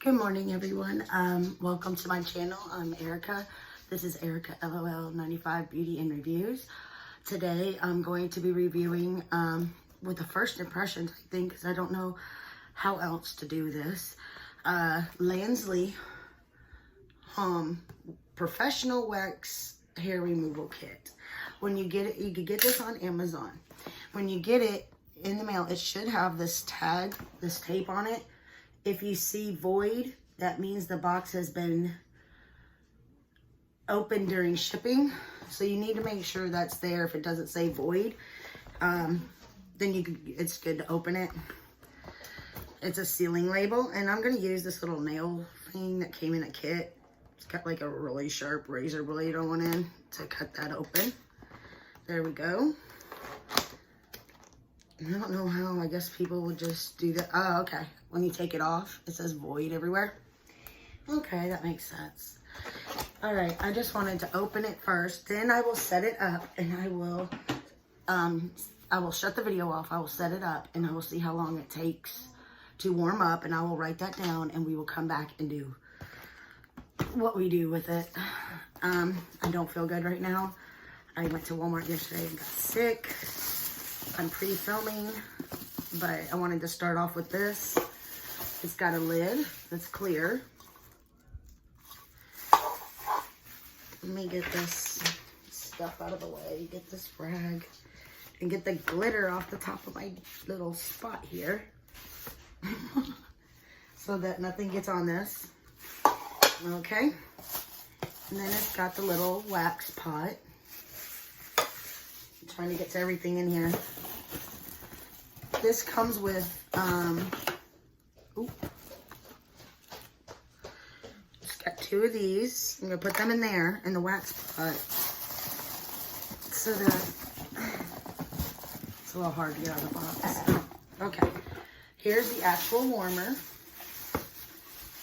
Good morning, everyone. Welcome to my channel. I'm Erica. This is Erica LOL 95 Beauty and Reviews. Today, I'm going to be reviewing with the first impressions, I think, because I don't know how else to do this. ILansley Professional Wax Hair Removal Kit. When you get it, you can get this on Amazon. When you get it in the mail, it should have this tag, this tape on it. If you see void, that means the box has been opened during shipping. So you need to make sure that's there. If it doesn't say void, then it's good to open it. It's a sealing label, and I'm going to use this little nail thing that came in a kit. It's got like a really sharp razor blade on it to cut that open. There we go. I don't know how, I guess people would just do that. Oh, okay. When you take it off, it says void everywhere. Okay, that makes sense. All right, I just wanted to open it first. Then I will set it up, and I will shut the video off. I will set it up, and I will see how long it takes to warm up, and I will write that down, and we will come back and do what we do with it. I don't feel good right now. I went to Walmart yesterday and got sick. I'm pre-filming, but I wanted to start off with this. It's got a lid that's clear. Let me get this stuff out of the way, get this rag, and get the glitter off the top of my little spot here so that nothing gets on this. Okay. And then it's got the little wax pot. I'm trying to get to everything in here. This comes with, it's got two of these. I'm gonna put them in there in the wax pot so that it's a little hard to get out of the box. Okay, here's the actual warmer.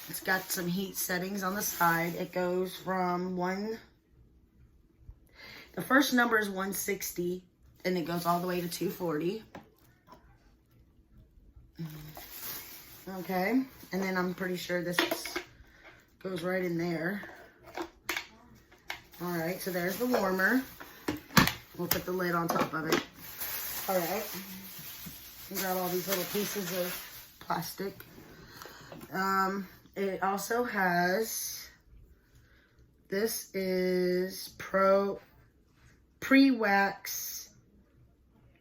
It's got some heat settings on the side. It goes from the first number is 160, and it goes all the way to 240. Okay, and then I'm pretty sure this goes right in there. All right, so there's the warmer. We'll put the lid on top of it. All right, we got all these little pieces of plastic. It also has, this is pre-wax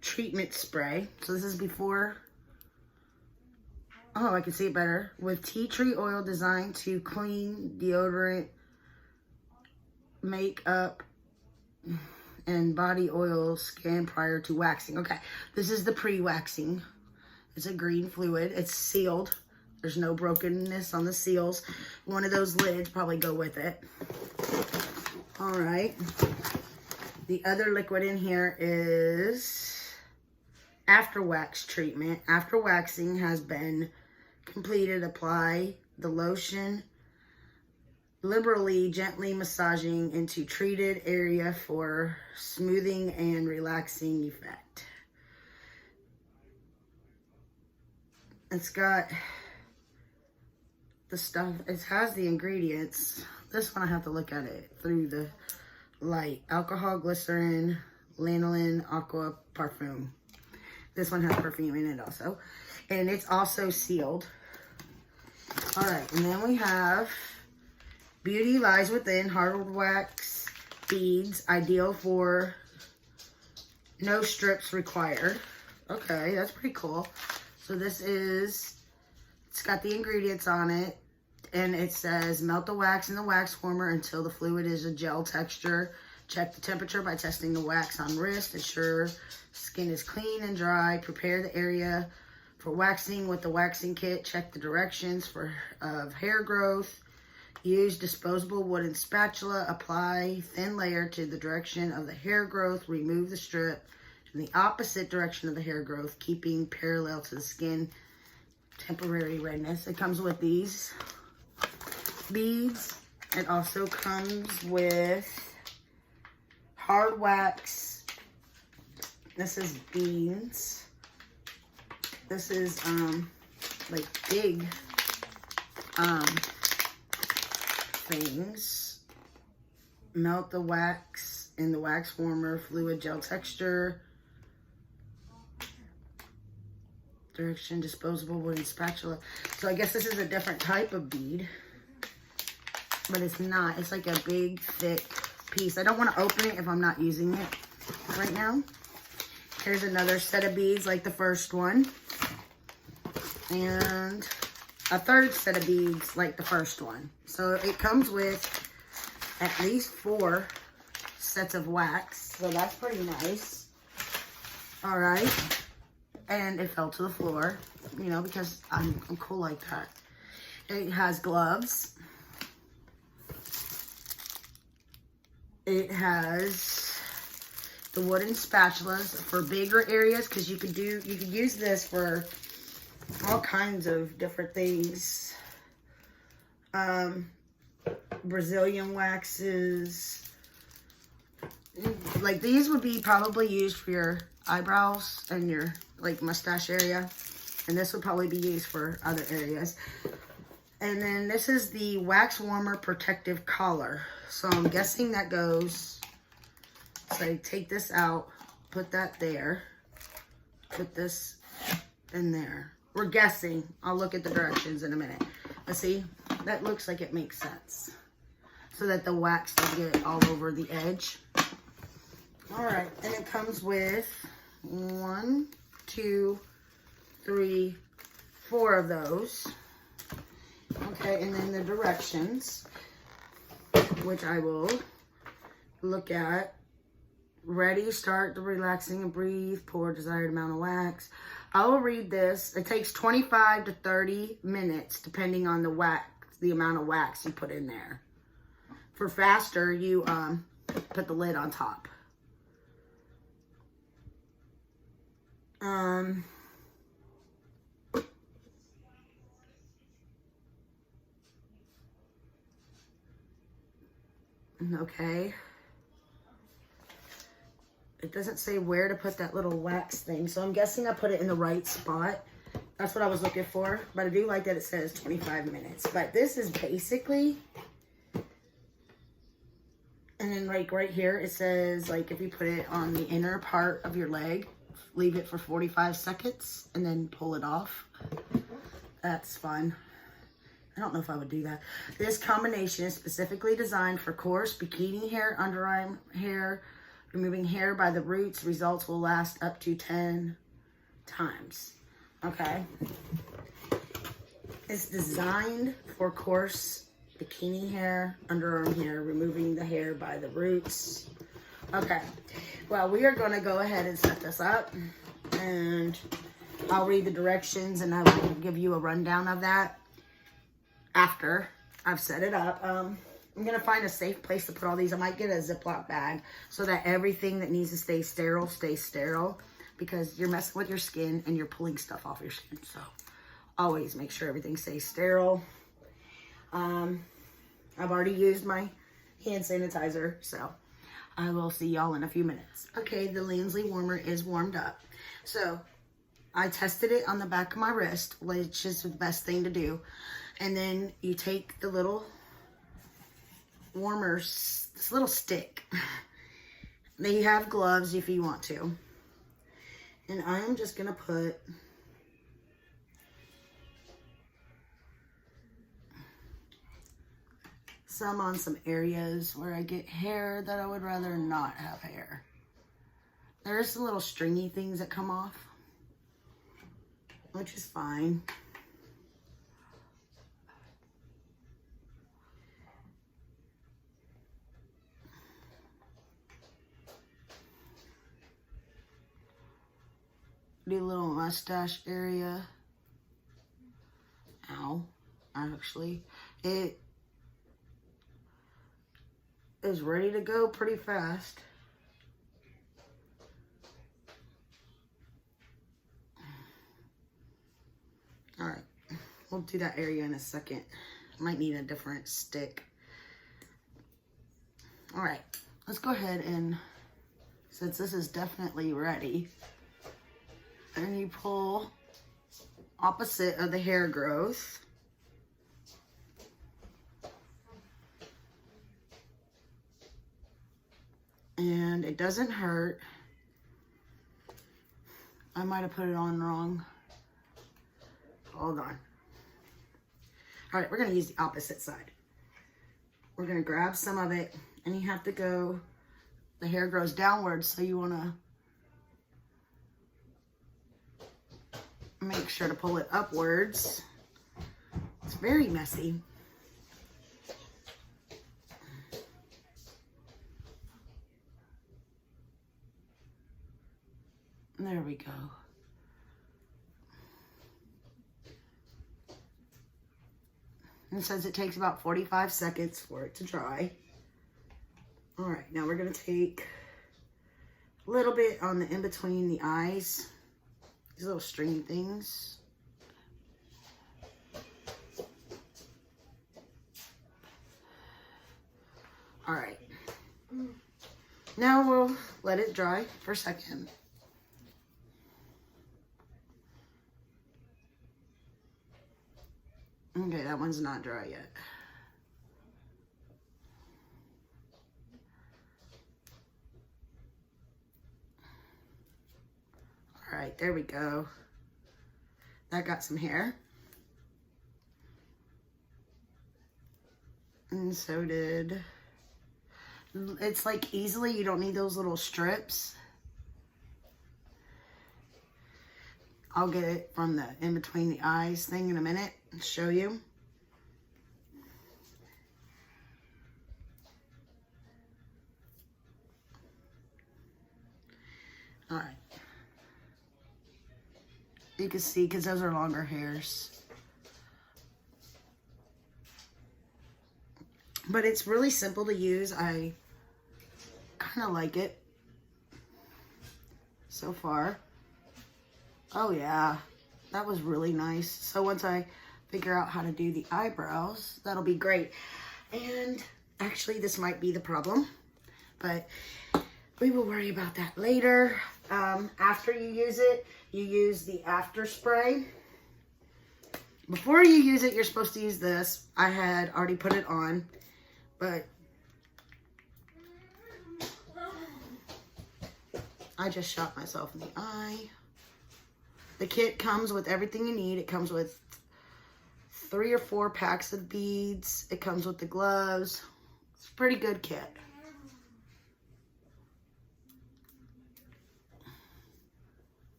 treatment spray. So this is before. Oh, I can see it better. With tea tree oil designed to clean, deodorant, makeup, and body oil skin prior to waxing. Okay, this is the pre-waxing. It's a green fluid. It's sealed. There's no brokenness on the seals. One of those lids probably go with it. All right. The other liquid in here is after wax treatment. After waxing has been completed, apply the lotion, liberally, gently massaging into treated area for smoothing and relaxing effect. It's got the stuff, it has the ingredients. This one I have to look at it through the light. Alcohol, glycerin, lanolin, aqua, parfum. This one has perfume in it also. And it's also sealed. All right, and then we have Beauty Lies Within hard wax beads, ideal for no strips required. Okay, that's pretty cool. So this is, it's got the ingredients on it, and it says melt the wax in the wax warmer until the fluid is a gel texture. Check the temperature by testing the wax on wrist. Ensure skin is clean and dry. Prepare the area for waxing with the waxing kit. Check the directions of hair growth. Use disposable wooden spatula. Apply thin layer to the direction of the hair growth. Remove the strip in the opposite direction of the hair growth, keeping parallel to the skin. Temporary redness. It comes with these beads. It also comes with hard wax. This is beads. This is like big things. Melt the wax in the wax warmer, fluid gel texture. Direction, disposable wooden spatula. So I guess this is a different type of bead, but it's not. It's like a big, thick piece. I don't want to open it if I'm not using it right now. Here's another set of beads like the first one. And a third set of beads like the first one. So it comes with at least 4 sets of wax. So that's pretty nice. All right. And it fell to the floor, you know, because I'm cool like that. It has gloves. It has the wooden spatulas for bigger areas, because you could use this for all kinds of different things. Brazilian waxes. Like these would be probably used for your eyebrows and your like mustache area, and this would probably be used for other areas. And then this is the wax warmer protective collar. So I'm guessing that goes, so I take this out, put that there, put this in there. We're guessing. I'll look at the directions in a minute. Let's see. That looks like it makes sense, so that the wax doesn't get all over the edge. All right, and it comes with 1, 2, 3, 4 of those. Okay, and then the directions, which I will look at. Ready, start the relaxing and breathe, pour desired amount of wax. I will read this. It takes 25 to 30 minutes, depending on the wax, the amount of wax you put in there. For faster, you put the lid on top. Okay. It doesn't say where to put that little wax thing, so I'm guessing I put it in the right spot. That's what I was looking for, but I do like that it says 25 minutes. But this is basically, and then like right here, it says like if you put it on the inner part of your leg, leave it for 45 seconds and then pull it off. That's fun. I don't know if I would do that. This combination is specifically designed for coarse bikini hair, underarm hair. Removing hair by the roots, results will last up to 10 times. Okay. It's designed for coarse bikini hair, underarm hair, removing the hair by the roots. Okay. Well, we are going to go ahead and set this up, and I'll read the directions and I will give you a rundown of that after I've set it up. I'm going to find a safe place to put all these. I might get a Ziploc bag so that everything that needs to stay sterile stays sterile, because you're messing with your skin and you're pulling stuff off your skin. So always make sure everything stays sterile. I've already used my hand sanitizer, so I will see y'all in a few minutes. Okay, the ILansley warmer is warmed up. So I tested it on the back of my wrist, which is the best thing to do. And then you take the little warmers, this little stick. They have gloves if you want to. And I am just going to put some on some areas where I get hair that I would rather not have hair. There's some little stringy things that come off, which is fine. Do a little mustache area. Ow. Actually, it is ready to go pretty fast. All right. We'll do that area in a second. Might need a different stick. All right. Let's go ahead and, since this is definitely ready, and you pull opposite of the hair growth. And it doesn't hurt. I might have put it on wrong. Hold on. All right, we're gonna use the opposite side. We're gonna grab some of it, and you have to go, the hair grows downwards, so you wanna make sure to pull it upwards. It's very messy. There we go. It says it takes about 45 seconds for it to dry. All right, now we're gonna take a little bit on the in-between the eyes, these little stringy things. All right, now we'll let it dry for a second. Okay, that one's not dry yet. All right, there we go. That got some hair. And so did, it's like easily, you don't need those little strips. I'll get it from the in between the eyes thing in a minute and show you. All right. You can see, because those are longer hairs. But it's really simple to use. I kind of like it so far. Oh yeah, that was really nice. So once I figure out how to do the eyebrows, that'll be great. And actually this might be the problem, but we will worry about that later. After you use it, you use the after spray. Before you use it, you're supposed to use this. I had already put it on, but I just shot myself in the eye. The kit comes with everything you need. It comes with 3 or 4 packs of beads. It comes with the gloves. It's a pretty good kit.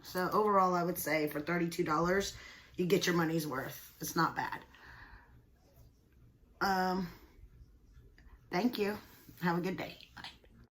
So overall, I would say for $32, you get your money's worth. It's not bad. Thank you. Have a good day.